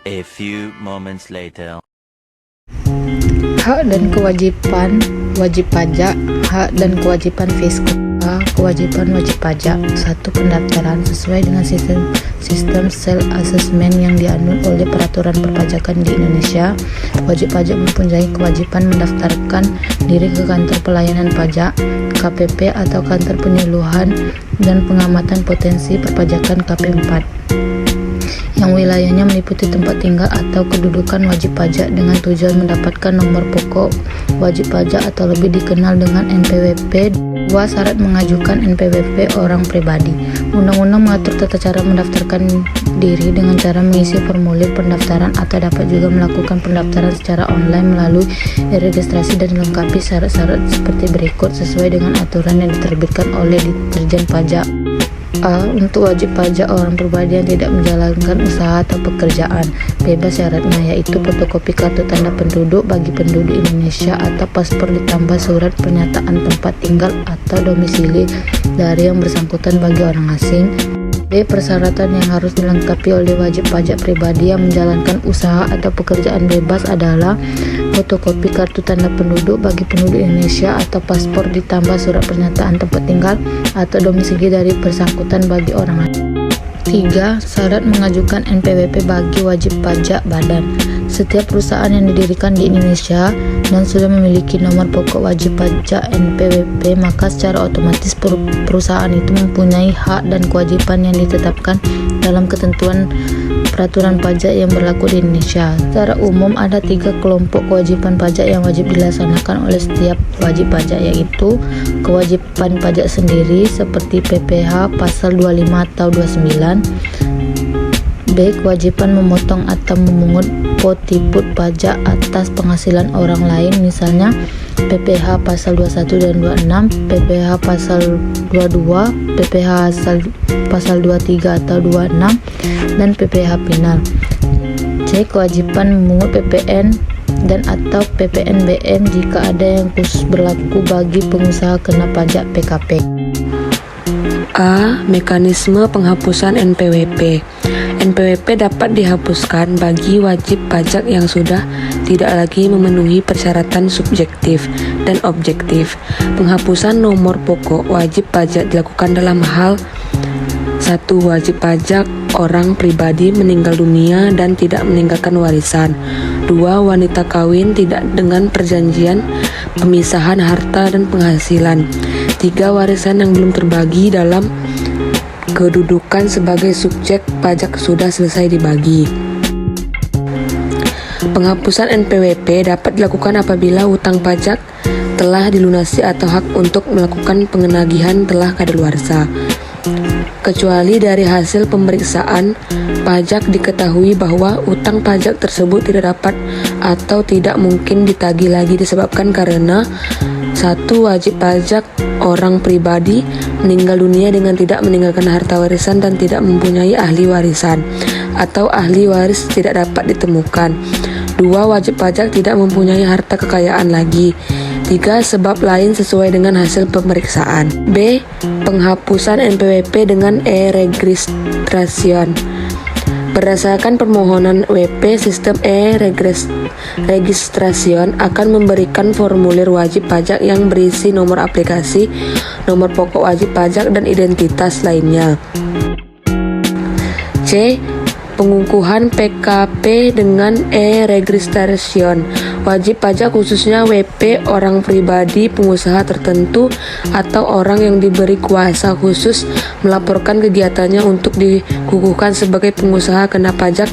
A few moments later. Hak dan kewajiban wajib pajak. Hak dan kewajiban fiskal. Kewajiban wajib pajak. 1. Pendaftaran sesuai dengan sistem self assessment yang dianut oleh peraturan perpajakan di Indonesia. Wajib pajak mempunyai kewajiban mendaftarkan diri ke kantor pelayanan pajak, KPP atau kantor penyuluhan dan pengamatan potensi perpajakan KP4 yang wilayahnya meliputi tempat tinggal atau kedudukan wajib pajak dengan tujuan mendapatkan nomor pokok wajib pajak atau lebih dikenal dengan NPWP. 2. Syarat mengajukan NPWP orang pribadi. Undang-undang mengatur tata cara mendaftarkan diri dengan cara mengisi formulir pendaftaran atau dapat juga melakukan pendaftaran secara online melalui registrasi dan melengkapi syarat-syarat seperti berikut sesuai dengan aturan yang diterbitkan oleh Ditjen Pajak. A. Untuk wajib pajak orang pribadi yang tidak menjalankan usaha atau pekerjaan, bebas syaratnya, yaitu fotokopi kartu tanda penduduk bagi penduduk Indonesia atau paspor ditambah surat pernyataan tempat tinggal atau domisili dari yang bersangkutan bagi orang asing. B. Persyaratan yang harus dilengkapi oleh wajib pajak pribadi yang menjalankan usaha atau pekerjaan bebas adalah fotokopi kartu tanda penduduk bagi penduduk Indonesia atau paspor ditambah surat pernyataan tempat tinggal atau domisili dari bersangkutan bagi orang asing. 3. Syarat mengajukan NPWP bagi wajib pajak badan. Setiap perusahaan yang didirikan di Indonesia dan sudah memiliki nomor pokok wajib pajak NPWP, maka secara otomatis perusahaan itu mempunyai hak dan kewajiban yang ditetapkan dalam ketentuan peraturan pajak yang berlaku di Indonesia. Secara umum ada 3 kelompok kewajiban pajak yang wajib dilaksanakan oleh setiap wajib pajak, yaitu kewajiban pajak sendiri seperti PPh pasal 25 atau 29. B. Kewajiban memotong atau memungut potiput pajak atas penghasilan orang lain, misalnya PPh pasal 21 dan 26, PPh pasal 22, PPh pasal 23 atau 26, dan PPh final. C. Kewajiban memungut PPN dan atau PPNBM jika ada yang khusus berlaku bagi pengusaha kena pajak PKP. A. Mekanisme penghapusan NPWP. NPWP dapat dihapuskan bagi wajib pajak yang sudah tidak lagi memenuhi persyaratan subjektif dan objektif. Penghapusan nomor pokok wajib pajak dilakukan dalam hal 1. Wajib pajak orang pribadi meninggal dunia dan tidak meninggalkan warisan. 2. Wanita kawin tidak dengan perjanjian pemisahan harta dan penghasilan. 3. Warisan yang belum terbagi dalam kedudukan sebagai subjek pajak sudah selesai dibagi. Penghapusan NPWP dapat dilakukan apabila hutang pajak telah dilunasi atau hak untuk melakukan pengenagihan telah kadaluarsa. Kecuali dari hasil pemeriksaan pajak diketahui bahwa utang pajak tersebut tidak dapat atau tidak mungkin ditagih lagi disebabkan karena 1. Wajib pajak orang pribadi meninggal dunia dengan tidak meninggalkan harta warisan dan tidak mempunyai ahli warisan atau ahli waris tidak dapat ditemukan. 2. Wajib pajak tidak mempunyai harta kekayaan lagi. 3. Sebab lain sesuai dengan hasil pemeriksaan. B. Penghapusan NPWP dengan e-registration. Berdasarkan permohonan WP, sistem e-registration akan memberikan formulir wajib pajak yang berisi nomor aplikasi, nomor pokok wajib pajak, dan identitas lainnya. C. Pengukuhan PKP dengan e-registration. Wajib pajak khususnya WP orang pribadi, pengusaha tertentu, atau orang yang diberi kuasa khusus melaporkan kegiatannya untuk dikukuhkan sebagai pengusaha kena pajak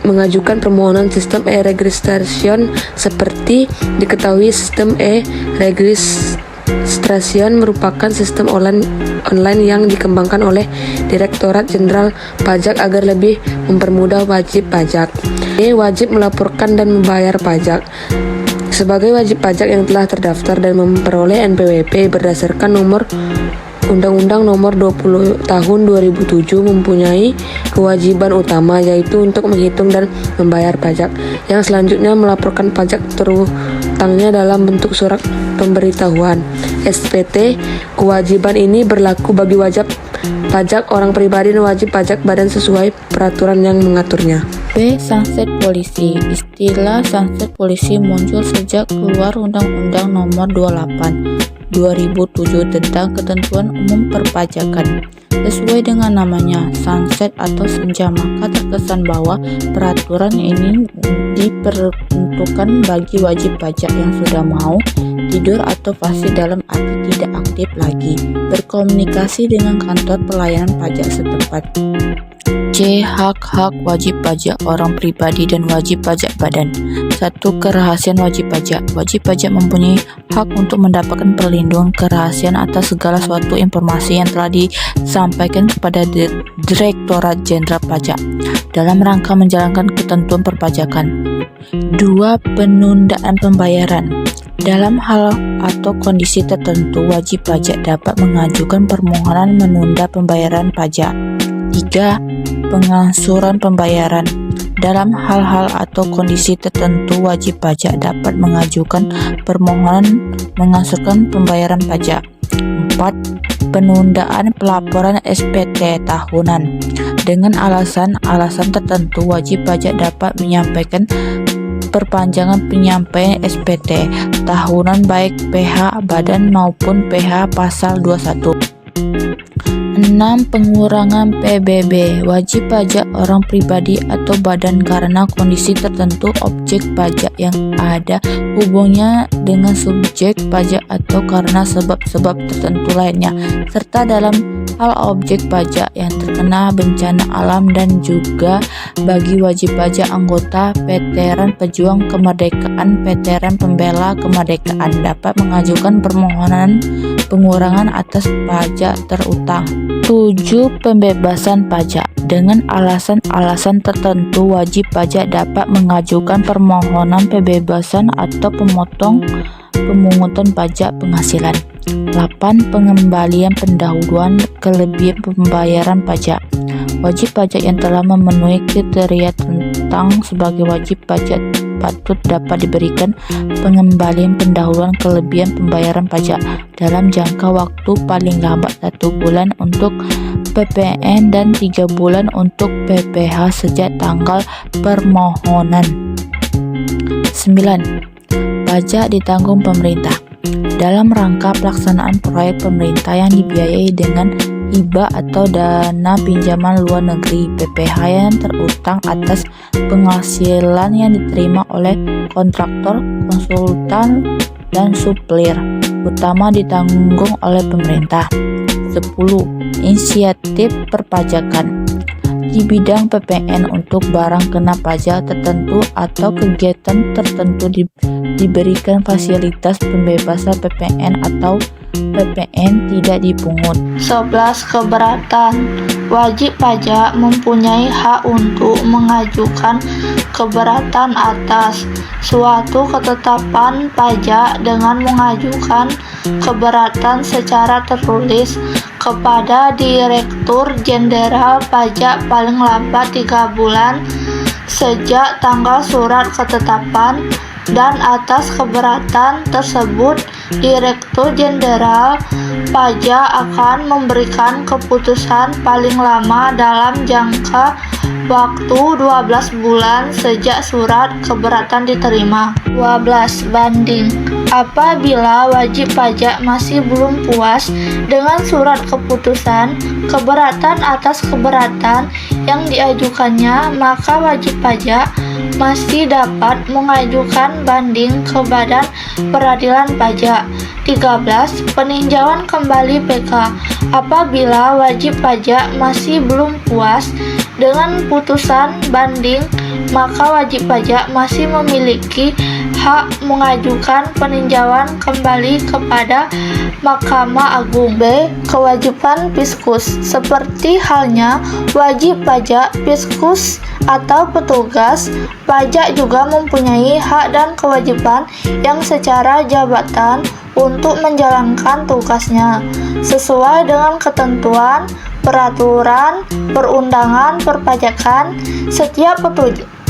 mengajukan permohonan sistem e-registration. Seperti diketahui, sistem e-registration merupakan sistem online yang dikembangkan oleh Direktorat Jenderal Pajak agar lebih mempermudah wajib pajak. E. Wajib melaporkan dan membayar pajak. Sebagai wajib pajak yang telah terdaftar dan memperoleh NPWP berdasarkan nomor Undang-Undang Nomor 20 Tahun 2007 mempunyai kewajiban utama, yaitu untuk menghitung dan membayar pajak, yang selanjutnya melaporkan pajak terutangnya dalam bentuk surat pemberitahuan SPT. Kewajiban ini berlaku bagi wajib pajak orang pribadi dan wajib pajak badan sesuai peraturan yang mengaturnya. B. Sunset Polisi. Istilah sunset polisi muncul sejak keluar Undang-Undang Nomor 28 2007 tentang Ketentuan Umum Perpajakan. Sesuai dengan namanya, sunset atau senja, maka terkesan bahwa peraturan ini diperuntukkan bagi wajib pajak yang sudah mau tidur atau fasih dalam arti tidak aktif lagi berkomunikasi dengan kantor pelayanan pajak setempat. C. Hak-hak wajib pajak orang pribadi dan wajib pajak badan. 1. Kerahasiaan wajib pajak. Wajib pajak mempunyai hak untuk mendapatkan perlindungan kerahasiaan atas segala suatu informasi yang telah disampaikan kepada Direktorat Jenderal Pajak dalam rangka menjalankan ketentuan perpajakan. 2. Penundaan pembayaran. Dalam hal atau kondisi tertentu, wajib pajak dapat mengajukan permohonan menunda pembayaran pajak. 3. Pengangsuran pembayaran. Dalam hal-hal atau kondisi tertentu, wajib pajak dapat mengajukan permohonan mengangsurkan pembayaran pajak. 4. Penundaan pelaporan SPT tahunan. Dengan alasan-alasan tertentu, wajib pajak dapat menyampaikan perpanjangan penyampaian SPT tahunan baik PH badan maupun PH pasal 21. 6. Pengurangan PBB. Wajib pajak orang pribadi atau badan karena kondisi tertentu objek pajak yang ada hubungnya dengan subjek pajak atau karena sebab-sebab tertentu lainnya, serta dalam hal objek pajak yang terkena bencana alam, dan juga bagi wajib pajak anggota Veteran Pejuang Kemerdekaan, Veteran Pembela Kemerdekaan dapat mengajukan permohonan pengurangan atas pajak terutang. 7. Pembebasan pajak. Dengan alasan-alasan tertentu, wajib pajak dapat mengajukan permohonan pembebasan atau pemungutan pajak penghasilan. 8. Pengembalian pendahuluan kelebihan pembayaran pajak. Wajib pajak yang telah memenuhi kriteria tentang sebagai wajib pajak patut dapat diberikan pengembalian pendahuluan kelebihan pembayaran pajak dalam jangka waktu paling lambat 1 bulan untuk PPN dan 3 bulan untuk PPH sejak tanggal permohonan. 9. Pajak ditanggung pemerintah. Dalam rangka pelaksanaan proyek pemerintah yang dibiayai dengan hibah atau dana pinjaman luar negeri, PPH yang terutang atas penghasilan yang diterima oleh kontraktor, konsultan, dan supplier utama ditanggung oleh pemerintah. 10. Inisiatif perpajakan. Di bidang PPN untuk barang kena pajak tertentu atau kegiatan tertentu diberikan fasilitas pembebasan PPN atau PPN tidak dipungut. 11. Keberatan. Wajib pajak mempunyai hak untuk mengajukan keberatan atas suatu ketetapan pajak dengan mengajukan keberatan secara tertulis kepada Direktur Jenderal Pajak paling lambat 3 bulan sejak tanggal surat ketetapan, dan atas keberatan tersebut Direktur Jenderal Pajak akan memberikan keputusan paling lama dalam jangka waktu 12 bulan sejak surat keberatan diterima. 12. Banding. Apabila wajib pajak masih belum puas dengan surat keputusan keberatan atas keberatan yang diajukannya, maka wajib pajak masih dapat mengajukan banding ke Badan Peradilan Pajak. 13. Peninjauan kembali PK. Apabila wajib pajak masih belum puas dengan putusan banding, maka wajib pajak masih memiliki hak mengajukan peninjauan kembali kepada Mahkamah Agung. B. Kewajiban Fiskus. Seperti halnya wajib pajak, fiskus atau petugas pajak juga mempunyai hak dan kewajiban yang secara jabatan untuk menjalankan tugasnya sesuai dengan ketentuan peraturan perundangan perpajakan. Setiap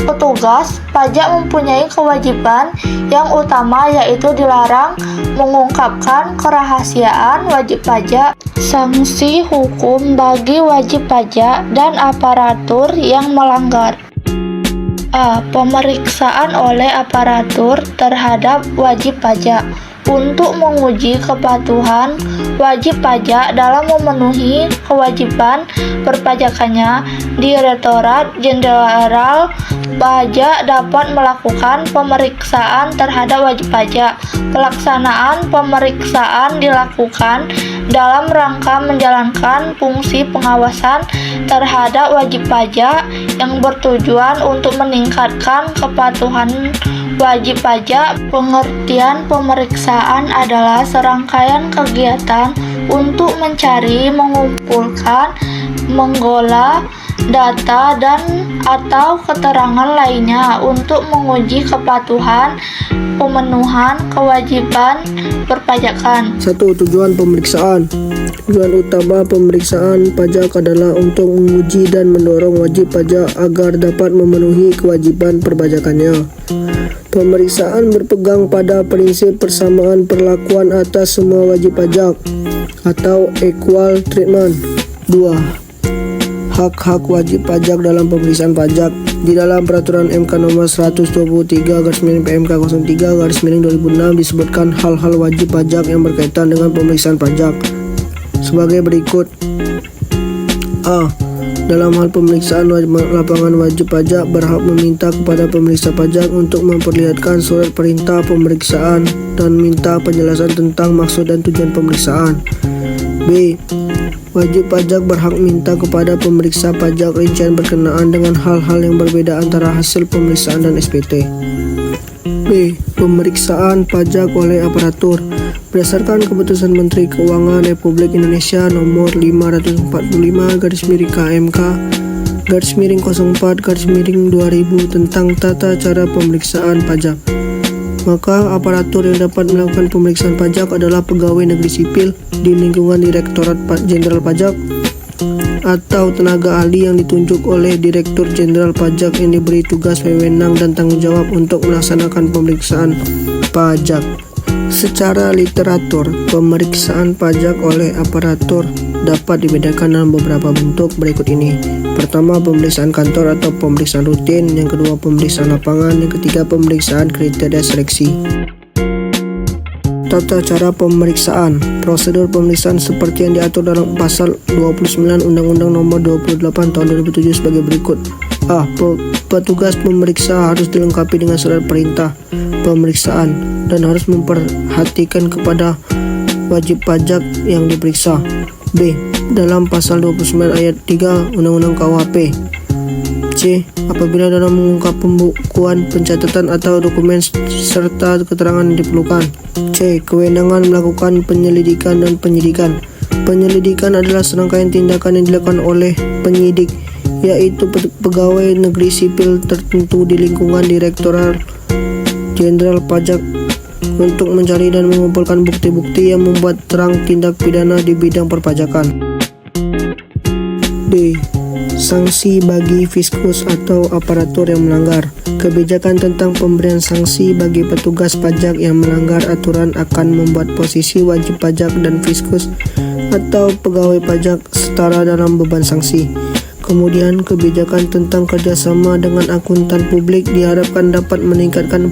petugas pajak mempunyai kewajiban yang utama, yaitu dilarang mengungkapkan kerahasiaan wajib pajak. Sanksi hukum bagi wajib pajak dan aparatur yang melanggar. A. Pemeriksaan oleh aparatur terhadap wajib pajak untuk menguji kepatuhan wajib pajak dalam memenuhi kewajiban perpajakannya. Direktorat Jenderal Pajak dapat melakukan pemeriksaan terhadap wajib pajak. Pelaksanaan pemeriksaan dilakukan dalam rangka menjalankan fungsi pengawasan terhadap wajib pajak yang bertujuan untuk meningkatkan kepatuhan wajib pajak. Pengertian pemeriksaan adalah serangkaian kegiatan untuk mencari, mengumpulkan, mengolah data dan atau keterangan lainnya untuk menguji kepatuhan pemenuhan kewajiban perpajakan. 1. Tujuan pemeriksaan. Tujuan utama pemeriksaan pajak adalah untuk menguji dan mendorong wajib pajak agar dapat memenuhi kewajiban perpajakannya. Pemeriksaan berpegang pada prinsip persamaan perlakuan atas semua wajib pajak atau equal treatment. 2. Hak-hak wajib pajak dalam pemeriksaan pajak. Di dalam Peraturan MK Nomor 123/PMK 03/2006 disebutkan hal-hal wajib pajak yang berkaitan dengan pemeriksaan pajak sebagai berikut. A. Dalam hal pemeriksaan lapangan, wajib pajak berhak meminta kepada pemeriksa pajak untuk memperlihatkan surat perintah pemeriksaan dan minta penjelasan tentang maksud dan tujuan pemeriksaan. B. Wajib pajak berhak minta kepada pemeriksa pajak rincian berkenaan dengan hal-hal yang berbeda antara hasil pemeriksaan dan SPT. B. Pemeriksaan pajak oleh aparatur. Berdasarkan Keputusan Menteri Keuangan Republik Indonesia Nomor 544/KMK/04/2000 tentang tata cara pemeriksaan pajak, maka aparatur yang dapat melakukan pemeriksaan pajak adalah pegawai negeri sipil di lingkungan Direktorat Jenderal Pajak atau tenaga ahli yang ditunjuk oleh Direktur Jenderal Pajak yang diberi tugas, wewenang, dan tanggung jawab untuk melaksanakan pemeriksaan pajak. Secara literatur, pemeriksaan pajak oleh aparatur dapat dibedakan dalam beberapa bentuk berikut ini. Pertama, pemeriksaan kantor atau pemeriksaan rutin. Yang kedua, pemeriksaan lapangan. Yang ketiga, pemeriksaan kriteria seleksi. Tata cara pemeriksaan. Prosedur pemeriksaan seperti yang diatur dalam Pasal 29 Undang-Undang Nomor 28 Tahun 2007 sebagai berikut. A. Petugas pemeriksa harus dilengkapi dengan surat perintah pemeriksaan dan harus memperhatikan kepada wajib pajak yang diperiksa. B. Dalam Pasal 29 Ayat 3 Undang-Undang KUHP. C. Apabila dalam mengungkap pembukuan, pencatatan atau dokumen serta keterangan yang diperlukan. C. Kewenangan melakukan penyelidikan dan penyidikan. Penyelidikan adalah serangkaian tindakan yang dilakukan oleh penyidik, yaitu pegawai negeri sipil tertentu di lingkungan Direktorat Jenderal Pajak untuk mencari dan mengumpulkan bukti-bukti yang membuat terang tindak pidana di bidang perpajakan. D. Sanksi bagi fiskus atau aparatur yang melanggar. Kebijakan tentang pemberian sanksi bagi petugas pajak yang melanggar aturan akan membuat posisi wajib pajak dan fiskus atau pegawai pajak setara dalam beban sanksi. Kemudian, kebijakan tentang kerjasama dengan akuntan publik diharapkan dapat meningkatkan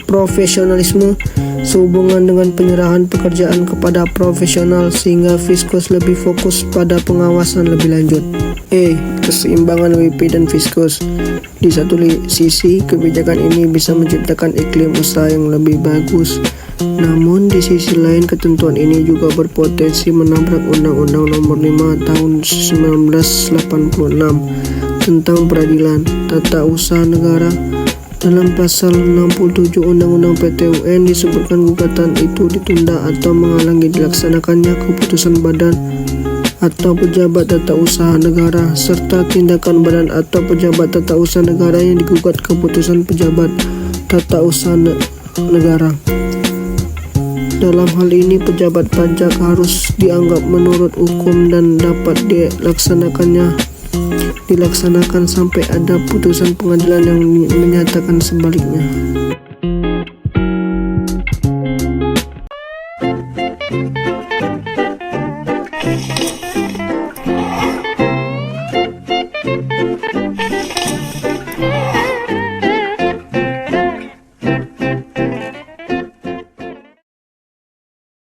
profesionalisme sehubungan dengan penyerahan pekerjaan kepada profesional sehingga fiskus lebih fokus pada pengawasan lebih lanjut. E. Keseimbangan WP dan fiskus. Di satu sisi, kebijakan ini bisa menciptakan iklim usaha yang lebih bagus. Namun di sisi lain, ketentuan ini juga berpotensi menabrak Undang-Undang Nomor 5 Tahun 1986 tentang peradilan tata usaha negara. Dalam Pasal 67 Undang-Undang PTUN disebutkan gugatan itu ditunda atau menghalangi dilaksanakannya keputusan badan atau pejabat tata usaha negara serta tindakan badan atau pejabat tata usaha negara yang digugat keputusan pejabat tata usaha negara. Dalam hal ini, pejabat pajak harus dianggap menurut hukum dan dapat dilaksanakan sampai ada putusan pengadilan yang menyatakan sebaliknya.